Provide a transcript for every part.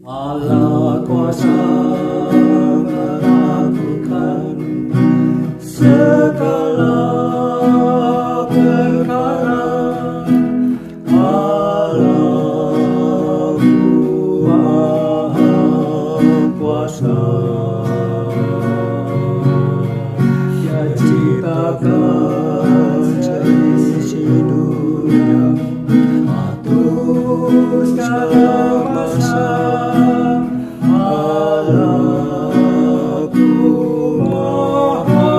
Allah kuasa melakukan segala perkara. Allahku Maha Kuasa. Dia ciptakan seisi dunia, atur segala masa. Allahku Maha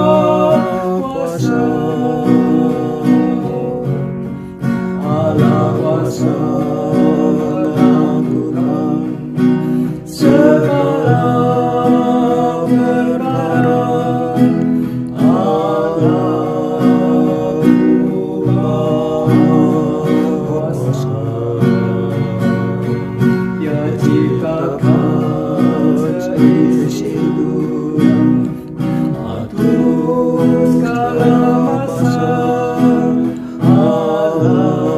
Kuasa. Allah kuasa melakukan segala perkara. Allahku Maha Kuasa. Dia ciptakan seisi dunia, atur segala masa. Allahku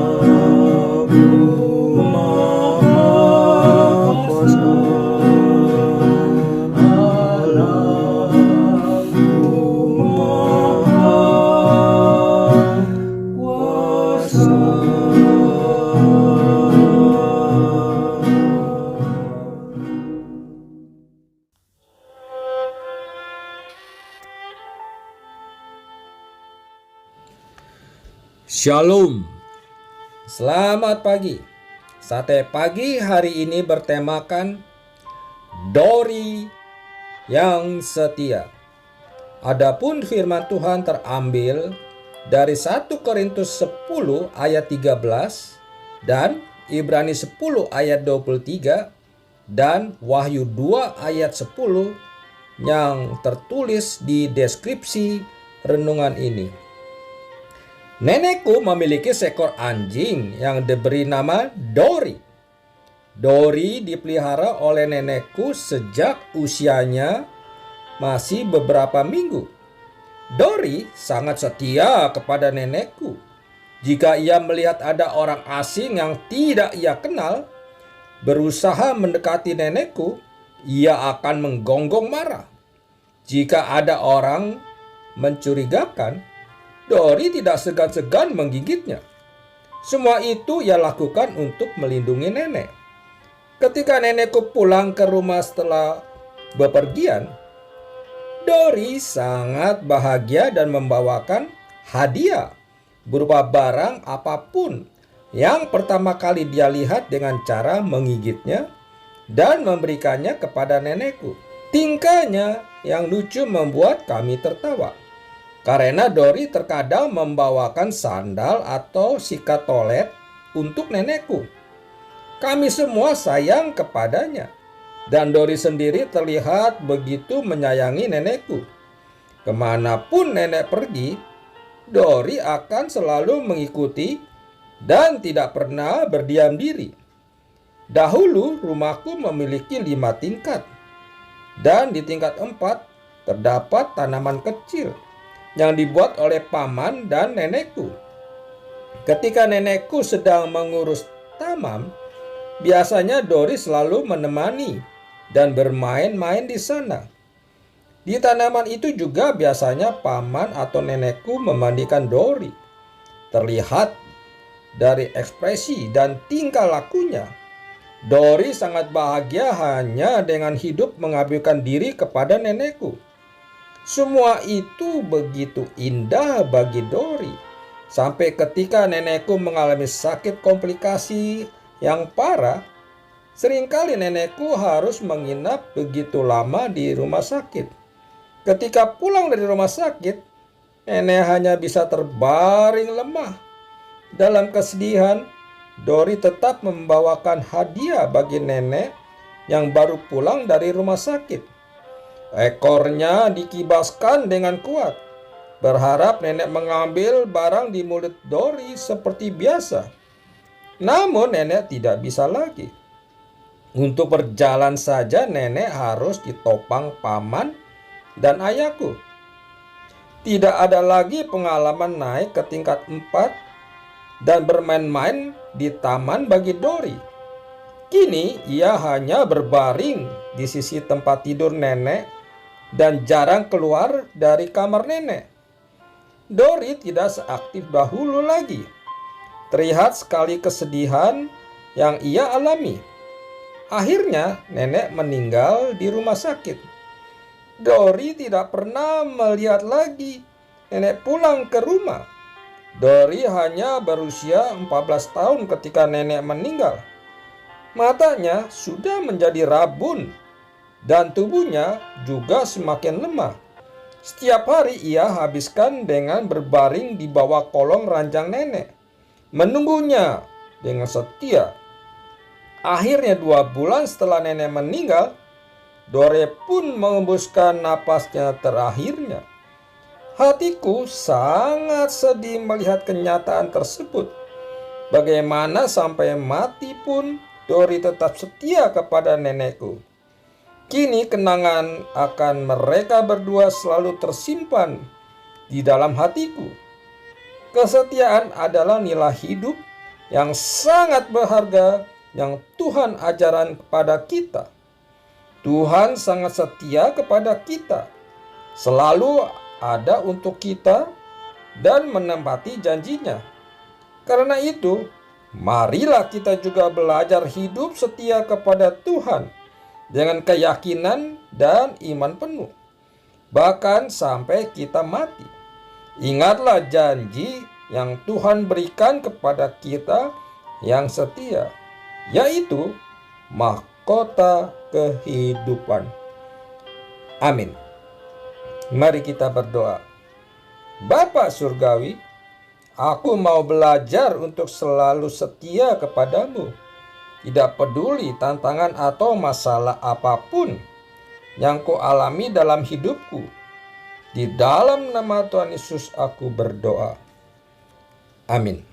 Maha Kuasa. Allahku Maha Kuasa. Shalom, selamat pagi. Sate pagi hari ini bertemakan Dori yang setia. Adapun firman Tuhan terambil dari 1 Korintus 10 ayat 13 dan Ibrani 10 ayat 23 dan Wahyu 2 ayat 10 yang tertulis di deskripsi renungan ini. Nenekku memiliki seekor anjing yang diberi nama Dori. Dori dipelihara oleh nenekku sejak usianya masih beberapa minggu. Dori sangat setia kepada nenekku. Jika ia melihat ada orang asing yang tidak ia kenal berusaha mendekati nenekku, ia akan menggonggong marah. Jika ada orang mencurigakan, Dori tidak segan-segan menggigitnya. Semua itu ia lakukan untuk melindungi nenek. Ketika nenekku pulang ke rumah setelah bepergian, Dori sangat bahagia dan membawakan hadiah berupa barang apapun yang pertama kali dia lihat dengan cara menggigitnya dan memberikannya kepada nenekku. Tingkahnya yang lucu membuat kami tertawa. Karena Dori terkadang membawakan sandal atau sikat toilet untuk nenekku. Kami semua sayang kepadanya. Dan Dori sendiri terlihat begitu menyayangi nenekku. Kemanapun nenek pergi, Dori akan selalu mengikuti dan tidak pernah berdiam diri. Dahulu rumahku memiliki 5 tingkat. Dan di tingkat 4 terdapat tanaman kecil yang dibuat oleh paman dan nenekku. Ketika nenekku sedang mengurus taman, biasanya Dori selalu menemani dan bermain-main di sana. Di tanaman itu juga biasanya paman atau nenekku memandikan Dori. Terlihat dari ekspresi dan tingkah lakunya, Dori sangat bahagia hanya dengan hidup mengabdikan diri kepada nenekku. Semua itu begitu indah bagi Dori. Sampai ketika nenekku mengalami sakit komplikasi yang parah, seringkali nenekku harus menginap begitu lama di rumah sakit. Ketika pulang dari rumah sakit, nenek hanya bisa terbaring lemah. Dalam kesedihan, Dori tetap membawakan hadiah bagi nenek yang baru pulang dari rumah sakit. Ekornya dikibaskan dengan kuat, berharap nenek mengambil barang di mulut Dori seperti biasa. Namun nenek tidak bisa lagi. Untuk berjalan saja nenek harus ditopang paman dan ayahku. Tidak ada lagi pengalaman naik ke tingkat 4 dan bermain-main di taman bagi Dori. Kini ia hanya berbaring di sisi tempat tidur nenek dan jarang keluar dari kamar nenek. Dory tidak seaktif dahulu lagi. Terlihat sekali kesedihan yang ia alami. Akhirnya nenek meninggal di rumah sakit. Dory tidak pernah melihat lagi nenek pulang ke rumah. Dory hanya berusia 14 tahun ketika nenek meninggal. Matanya sudah menjadi rabun dan tubuhnya juga semakin lemah. Setiap hari ia habiskan dengan berbaring di bawah kolong ranjang nenek, menunggunya dengan setia. Akhirnya 2 bulan setelah nenek meninggal, Dory pun mengembuskan napasnya terakhirnya. Hatiku sangat sedih melihat kenyataan tersebut. Bagaimana sampai mati pun Dory tetap setia kepada nenekku. Kini kenangan akan mereka berdua selalu tersimpan di dalam hatiku. Kesetiaan adalah nilai hidup yang sangat berharga yang Tuhan ajarkan kepada kita. Tuhan sangat setia kepada kita, selalu ada untuk kita dan menepati janjinya. Karena itu, marilah kita juga belajar hidup setia kepada Tuhan dengan keyakinan dan iman penuh, bahkan sampai kita mati. Ingatlah janji yang Tuhan berikan kepada kita yang setia, yaitu mahkota kehidupan. Amin. Mari kita berdoa. Bapa Surgawi, aku mau belajar untuk selalu setia kepadamu. Tidak peduli tantangan atau masalah apapun yang ku alami dalam hidupku. Di dalam nama Tuhan Yesus aku berdoa. Amin.